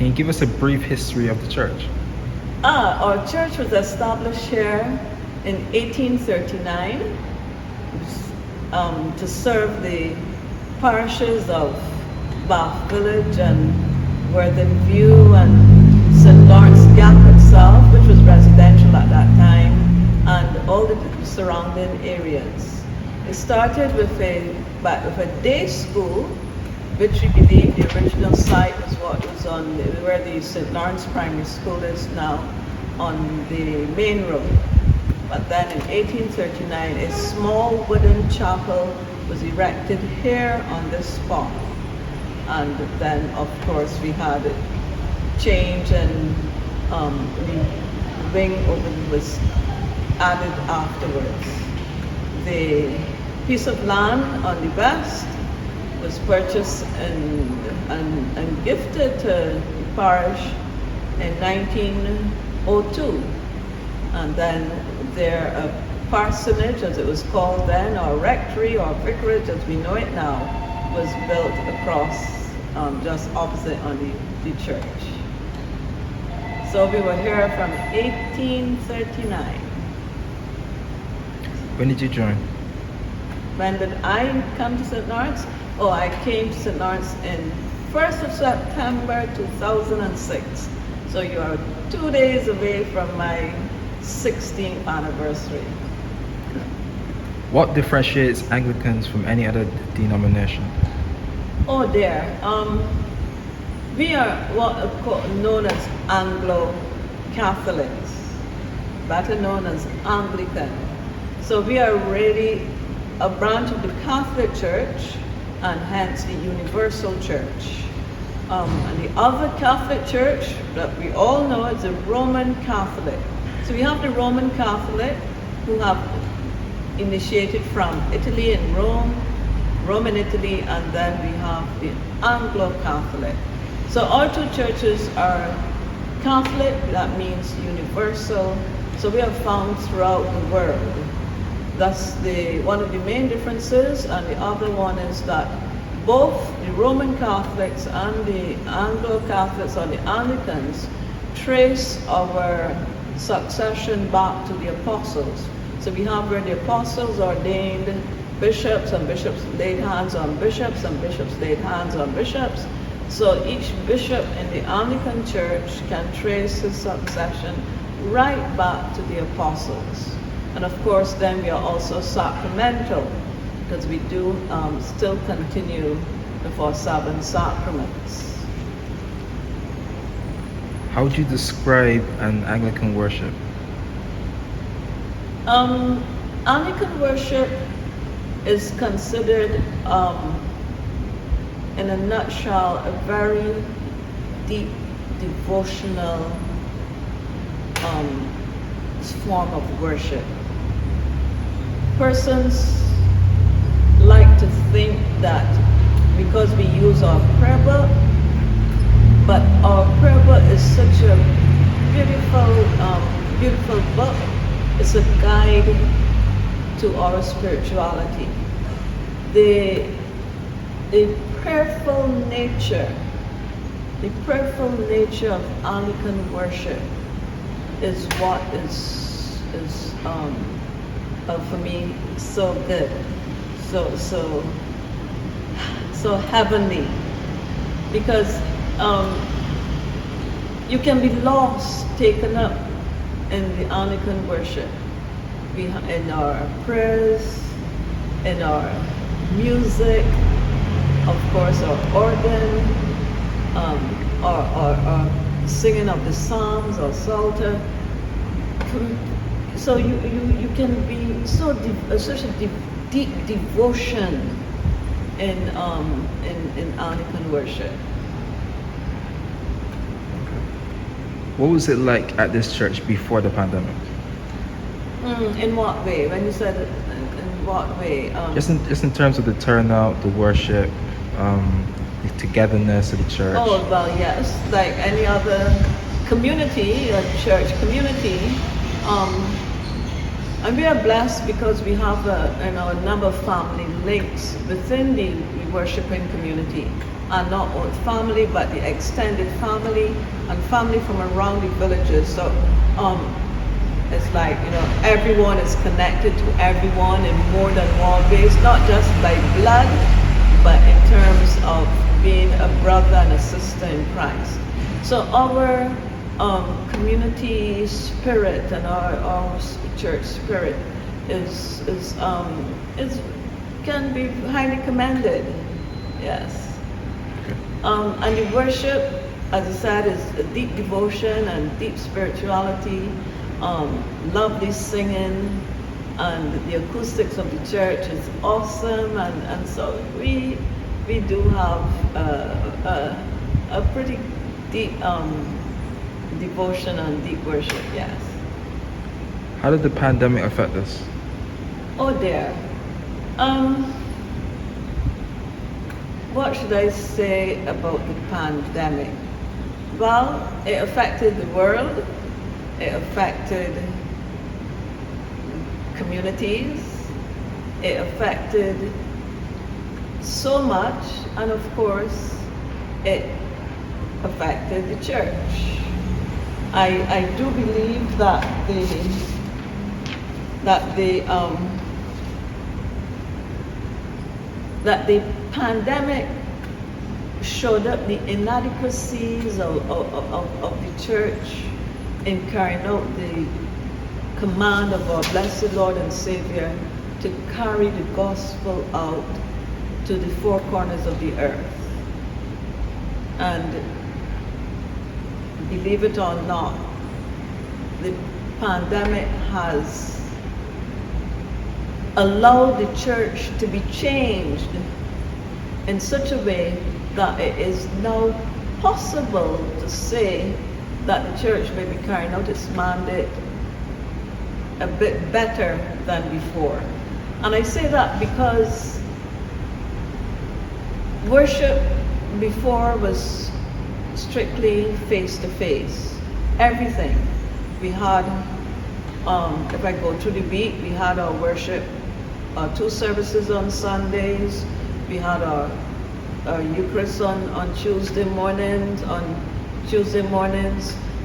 Can you give us a brief history of the church? Our church was established here in 1839 to serve the parishes of Bath Village and Worthing View and St. Lawrence Gap itself, which was residential at that time, and all the surrounding areas. It started with a day school, which we believe the original site was what was on where the St. Lawrence Primary School is now, on the main road. But then in 1839, a small wooden chapel was erected here on this spot. And then, of course, we had it change, and the wing was added afterwards. The piece of land on the west was purchased and gifted to the parish in 1902. And then a parsonage, as it was called then, or rectory or vicarage as we know it now, was built across just opposite on the church. So we were here from 1839. When did you join? When did I come to St. Lawrence? Oh, I came to St. Lawrence in 1st of September 2006. So you are 2 days away from my 16th anniversary. What differentiates Anglicans from any other denomination? Oh dear. We are what are known as Anglo-Catholics, better known as Anglican. So we are really a branch of the Catholic Church, and hence the Universal Church. And the other Catholic Church that we all know is the Roman Catholic. So we have the Roman Catholic, who have initiated from Italy and Rome in Italy, and then we have the Anglo-Catholic. So our two churches are Catholic, that means universal. So we are found throughout the world. That's one of the main differences, and the other one is that both the Roman Catholics and the Anglo-Catholics or the Anglicans trace our succession back to the apostles. So we have where the apostles ordained bishops, and bishops laid hands on bishops, and bishops laid hands on bishops. So each bishop in the Anglican Church can trace his succession right back to the apostles. And of course, then we are also sacramental, because we do still continue with our 7 sacraments. How would you describe an Anglican worship? Anglican worship is considered, in a nutshell, a very deep devotional form of worship. Persons like to think that because we use our prayer book, but our prayer book is such a beautiful book. It's a guide to our spirituality. The prayerful nature of Anglican worship is what is for me so good, so heavenly, because you can be lost, taken up in the Anglican worship, in our prayers, in our music, of course, our organ, our singing of the Psalms or Psalter. So you can be such a deep devotion in Anglican worship. What was it like at this church before the pandemic? In what way? When you said in what way? Just in terms of the turnout, the worship, the togetherness of the church. Oh well, yes, like any other community, a church community. And we are blessed because we have a number of family links within the worshiping community. and not only family, but the extended family and family from around the villages. So it's like, everyone is connected to everyone in more than one ways, not just by blood, but in terms of being a brother and a sister in Christ. So our community spirit and our church spirit is can be highly commended. Yes. And the worship, as I said, is a deep devotion and deep spirituality, lovely singing, and the acoustics of the church is awesome, and so we do have a pretty deep devotion and deep worship. Yes. How did the pandemic affect us? Oh dear. What should I say about the pandemic? Well, it affected the world, it affected communities, it affected so much, and of course, it affected the church. I do believe that the pandemic showed up the inadequacies of the church in carrying out the command of our blessed Lord and Savior to carry the gospel out to the four corners of the earth. And believe it or not, the pandemic has allowed the church to be changed in such a way that it is now possible to say that the church may be carrying out its mandate a bit better than before. And I say that because worship before was strictly face-to-face. Everything. We had, if I go through the week, we had our worship, 2 services on Sundays. We had our Eucharist on Tuesday mornings.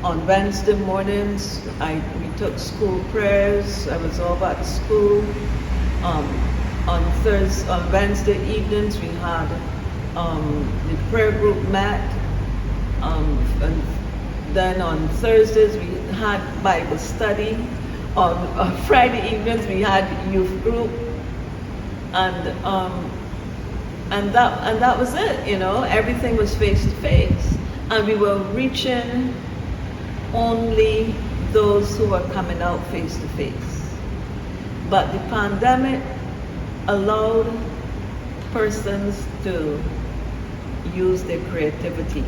On Wednesday mornings, we took school prayers. I was all at school. On Wednesday evenings, we had the prayer group met. And then on Thursdays, we had Bible study. On Friday evenings, we had youth group. And that was it, everything was face to face. And we were reaching only those who were coming out face to face. But the pandemic allowed persons to use their creativity.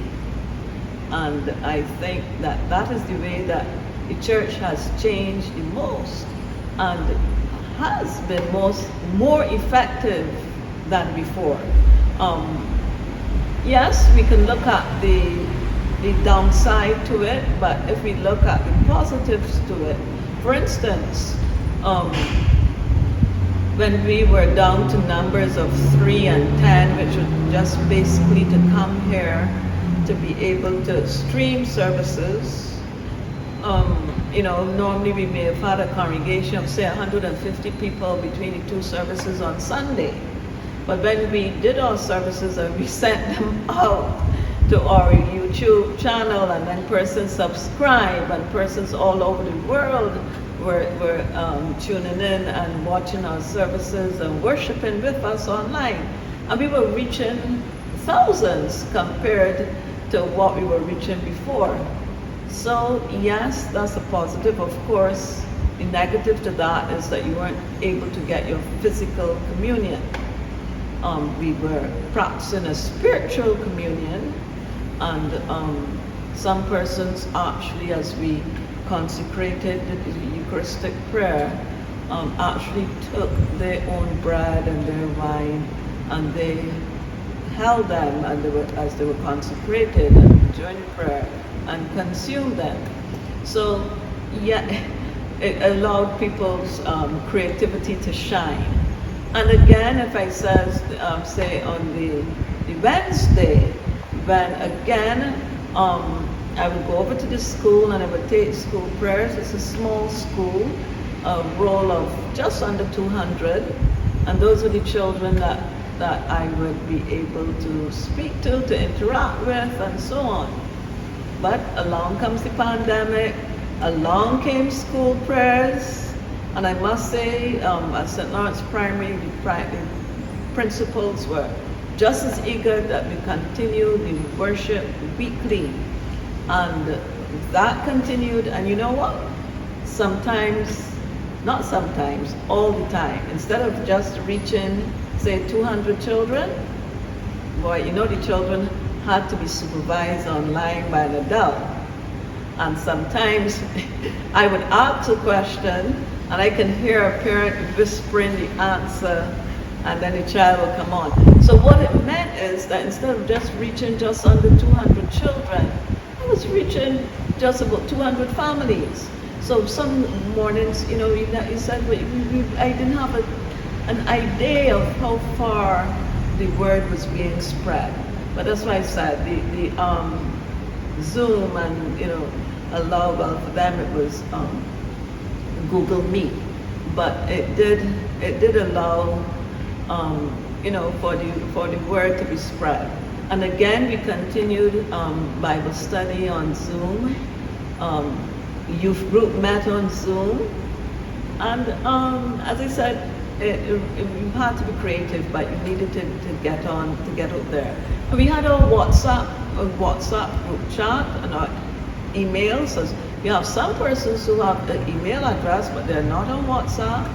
And I think that is the way that the church has changed the most and has been more effective than before. Yes, we can look at the downside to it, but if we look at the positives to it, for instance, when we were down to numbers of 3 and 10, which was just basically to come here to be able to stream services, normally we may have had a congregation of say 150 people between the 2 services on Sunday. But when we did our services and we sent them out to our YouTube channel, and then persons subscribe, and persons all over the world were tuning in and watching our services and worshiping with us online. And we were reaching thousands compared to what we were reaching before. So yes, that's a positive. Of course, the negative to that is that you weren't able to get your physical communion. We were practicing a spiritual communion, and some persons actually, as we consecrated the Eucharistic prayer, actually took their own bread and their wine, and they held them as they were consecrated and during prayer, and consumed them. So yeah, it allowed people's creativity to shine. And again, if I say on the Wednesday, then again, I would go over to the school and I would take school prayers. It's a small school, a roll of just under 200, and those are the children that I would be able to speak to interact with, and so on. But along comes the pandemic, along came school prayers, and I must say, at St. Lawrence Primary, the principals were just as eager that we continue the worship weekly. And that continued, and you know what? Sometimes, not sometimes, all the time, instead of just reaching, say, 200 children, boy, you know the children had to be supervised online by an adult. And sometimes I would ask a question and I can hear a parent whispering the answer, and then the child will come on. So what it meant is that instead of just reaching just under 200 children, I was reaching just about 200 families. So some mornings, you know, you said, well, I didn't have an idea of how far the word was being spread. But that's why I said the Zoom and, you know, well, for them it was Google Meet. But it did allow, you know, for the word to be spread. And again, we continued Bible study on Zoom. Youth group met on Zoom. And as I said, you had to be creative, but you needed to get out there. And we had our WhatsApp group chat and our emails. So you have some persons who have the email address, but they're not on WhatsApp.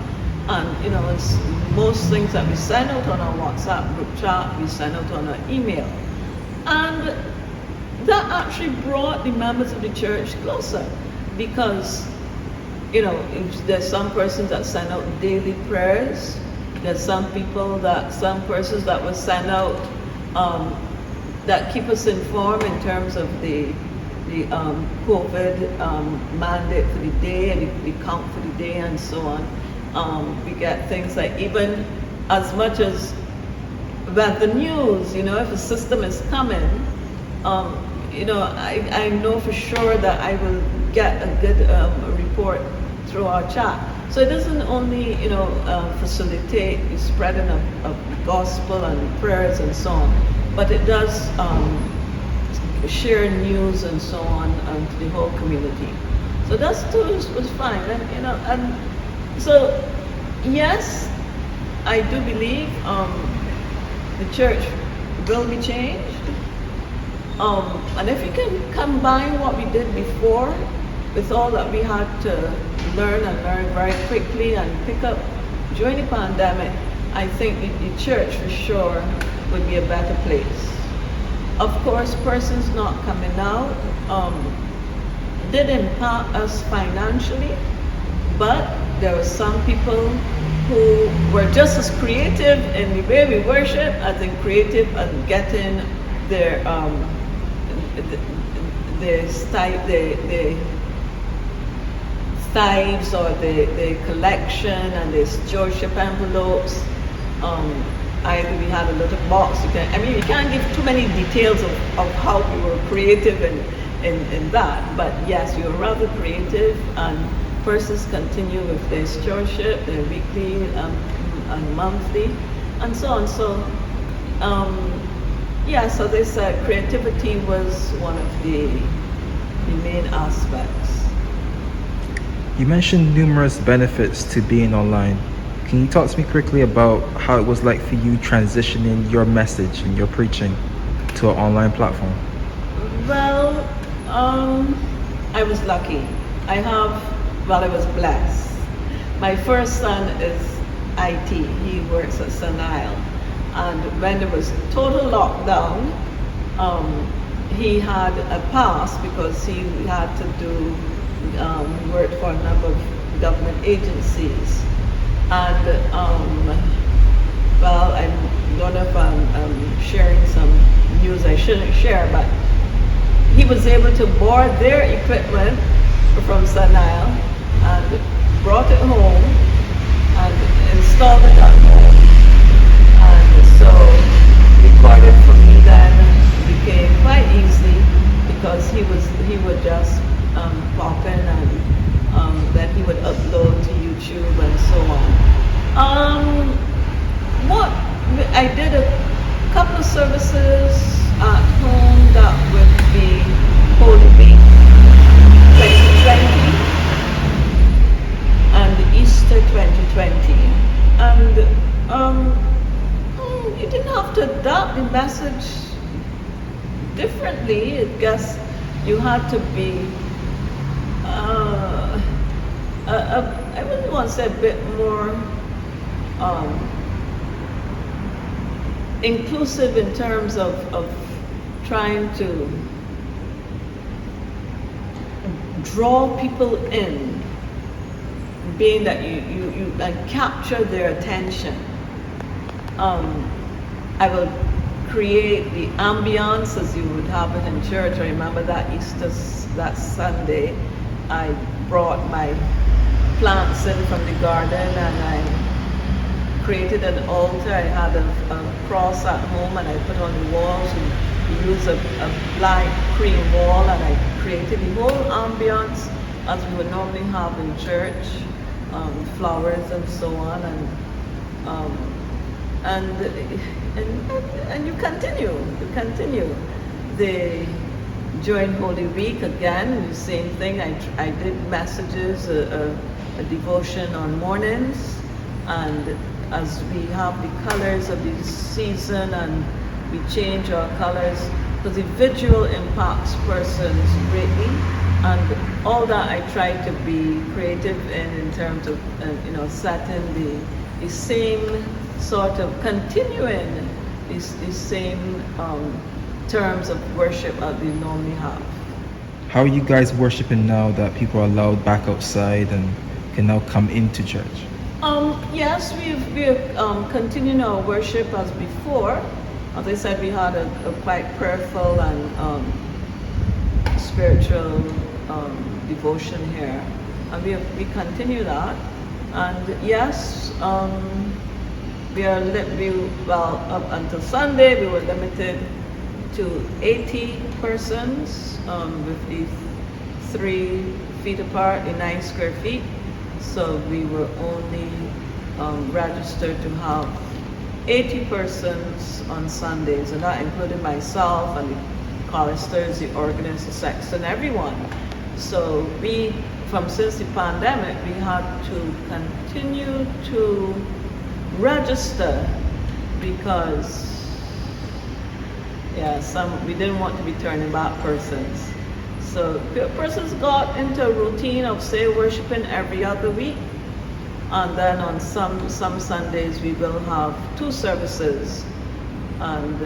And you know, it's most things that we send out on our WhatsApp group chat, we send out on our email. And that actually brought the members of the church closer, because, you know, there's some persons that send out daily prayers. There's some persons that will send out, that keep us informed in terms of the COVID mandate for the day and the count for the day and so on. We get things like, even as much as about the news, you know, if a system is coming, you know, I know for sure that I will get a good report through our chat. So it doesn't only, you know, facilitate the spreading of the gospel and prayers and so on, but it does share news and so on to the whole community. So that too was fine, and you know, and so yes, I do believe the church will be changed. And if you can combine what we did before with all that we had to learn very quickly and pick up during the pandemic, I think the church for sure would be a better place. Of course, persons not coming out did impact us financially, but there were some people who were just as creative in the way we worship as in creative in getting their tithes or the collection and the stewardship envelopes. Either we had a little box. You can't give too many details of how we were creative in that. But yes, we were rather creative, and persons continue with their stewardship, their weekly and monthly, and so on. So yes, as I said, creativity was one of the main aspects. You mentioned numerous benefits to being online. Can you talk to me quickly about how it was like for you transitioning your message and your preaching to an online platform? Well, I was lucky. I was blessed. My first son is IT. He works at Sanile. And when there was total lockdown, he had a pass because he had to do work for a number of government agencies. And well, I don't know if I'm sharing some news I shouldn't share, but he was able to board their equipment from Sanile and brought it home and installed it at home. And so recorded for me then the came quite easily because he would just pop in and then he would upload to YouTube and so on. What I did a couple of services at home that would be Holy Week 2020 and Easter 2020, and you didn't have to adapt the message differently. I guess you had to be I wouldn't want to say a bit more inclusive in terms of trying to draw people in, being that you capture their attention. I will create the ambience as you would have it in church. I remember that that Sunday, I brought my plants in from the garden and I created an altar. I had a cross at home and I put on the walls and used a black cream wall, and I created the whole ambience as we would normally have in church, flowers and so on, and you continue. During Holy Week again, the same thing. I did messages, a devotion on mornings, and as we have the colors of the season and we change our colors, because the visual impacts persons greatly, and all that I try to be creative in terms of setting the same sort of continuing these same terms of worship that we normally have. How are you guys worshiping now that people are allowed back outside and can now come into church? Yes, we're continuing our worship as before. As I said, we had a quite prayerful and spiritual devotion here, and we continue that. And yes, up until Sunday, we were limited to 80 persons with the 3 feet apart in 9 square feet. So we were only registered to have 80 persons on Sundays, and that included myself and the choristers, the organist, the sexton, everyone. So since the pandemic, we had to continue to register because we didn't want to be turning back persons. So persons got into a routine of, say, worshiping every other week, and then on some Sundays we will have 2 services, and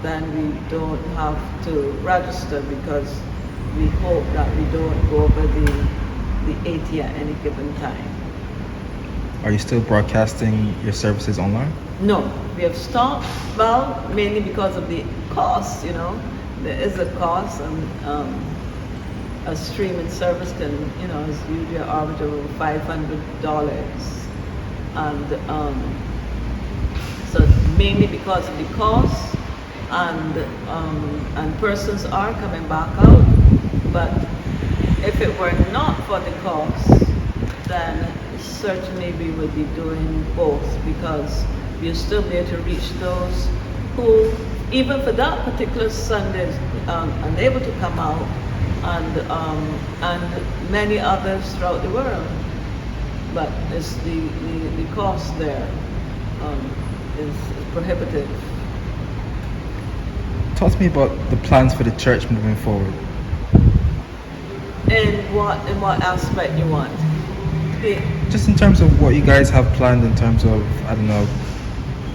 then we don't have to register because we hope that we don't go over the 80 at any given time. Are you still broadcasting your services online? No, we have stopped. Well, mainly because of the cost. There is a cost, and a streaming service can, is usually an average of $500, and so mainly because of the cost, and persons are coming back out. But if it were not for the cost, then certainly we would be doing both, because we'll still be able to reach those who, even for that particular Sunday, unable to come out, and many others throughout the world. But it's the cost there is prohibitive. Talk to me about the plans for the church moving forward. In what aspect you want? Just in terms of what you guys have planned in terms of, I don't know,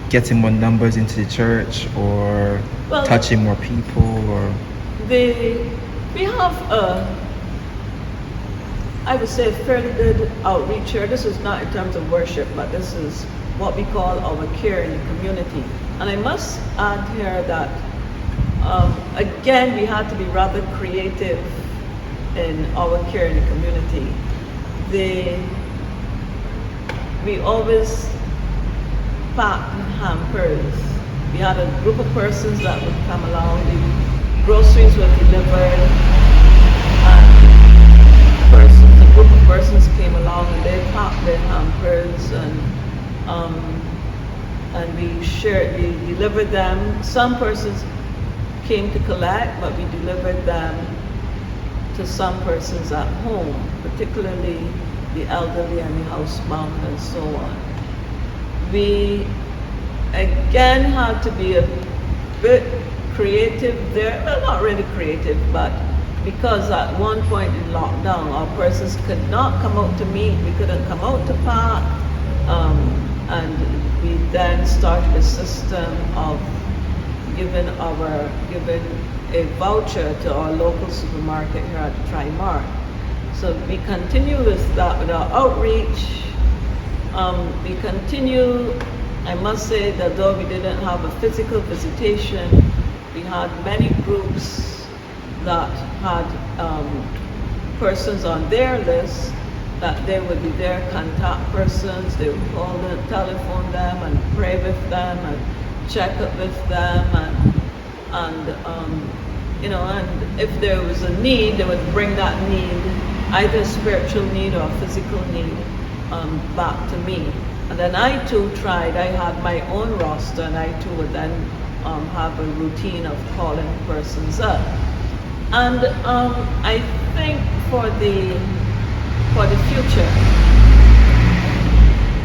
getting more numbers into the church, or touching more people, or... We have I would say, a fairly good outreach here. This is not in terms of worship, but this is what we call our care in the community. And I must add here that, again, we had to be rather creative in our care in the community. We always packed hampers. We had a group of persons that would come along. groceries were delivered, and a group of persons came along and they packed their hampers, and we delivered them. Some persons came to collect, but we delivered them to some persons at home, particularly the elderly and the housebound and so on. We again had to be a bit creative there. Well, not really creative, but because at one point in lockdown, our persons could not come out to meet, we couldn't come out to park, and we then started a system of giving a voucher to our local supermarket here at Trimart. So we continue with that, with our outreach. We continue, I must say that though we didn't have a physical visitation, we had many groups that had persons on their list that they would be their contact persons. They would call them, telephone them, and pray with them, and check up with them, and if there was a need, they would bring that need, either spiritual need or physical need, back to me. And then I too tried. I had my own roster, and I too would then have a routine of calling persons up. And I think for the future,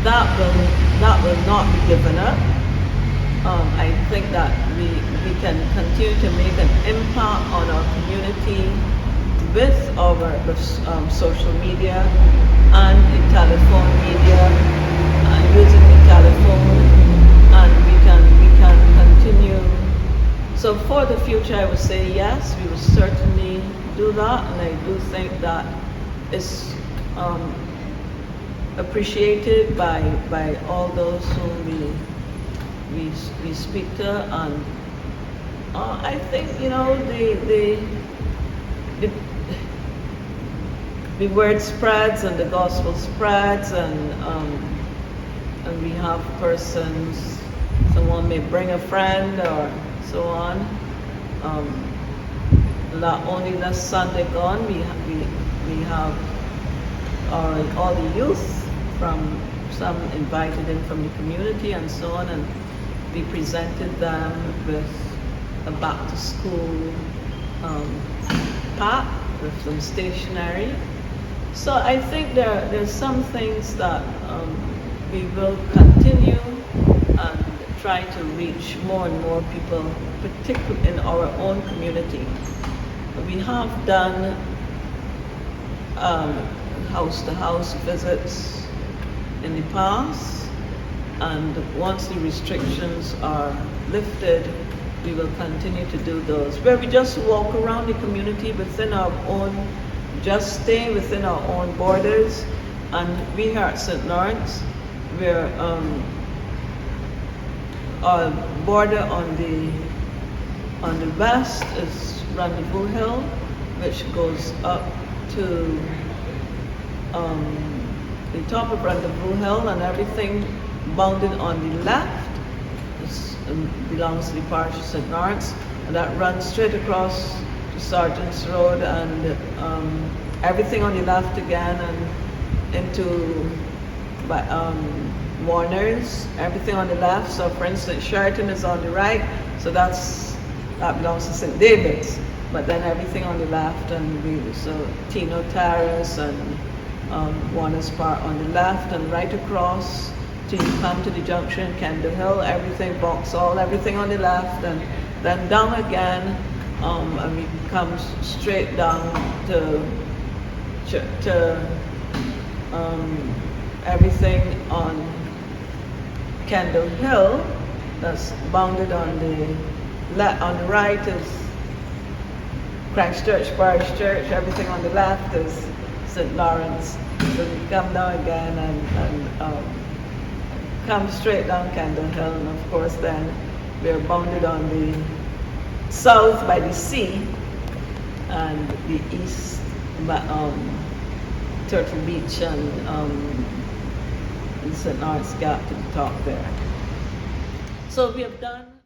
that will not be given up. I think that we can continue to make an impact on our community with our social media and the telephone media, and using the telephone, and we can continue. So for the future, I would say yes, we will certainly do that, and I do think that is appreciated by all those whom we speak to, and I think the word spreads and the gospel spreads, and we have persons. Someone may bring a friend or so on. Not only this Sunday gone, we have all the youth from some invited in from the community and so on, and we presented them with a back to school pack with some stationery. So I think there's some things that we will continue and try to reach more and more people, particularly in our own community. We have done house-to-house visits in the past, and once the restrictions are lifted, we will continue to do those, where we just walk around the community within our own, just stay within our own borders. And we here at St. Lawrence, we're our border on the west is Rendezvous Hill, which goes up to the top of Rendezvous Hill, and everything bounded on the left belongs to the parish of St. Lawrence, and that runs straight across to Sergeant's Road, and everything on the left again, and into Warner's, everything on the left. So for instance, Sheraton is on the right, so that belongs to St. David's, but then everything on the left, and so Tino Terrace and Warner's Park on the left, and right across till you come to the junction, Kendall Hill, everything, Vauxhall, everything on the left, and then down again, and we come straight down to everything on Kendall Hill. That's bounded on the right is Christchurch Parish Church. Everything on the left is St. Lawrence. So we come down again and come straight down Kendall Hill, and of course then we're bounded on the south by the sea, and the east by Turtle Beach and St. Lawrence Gap to the top there. So we have done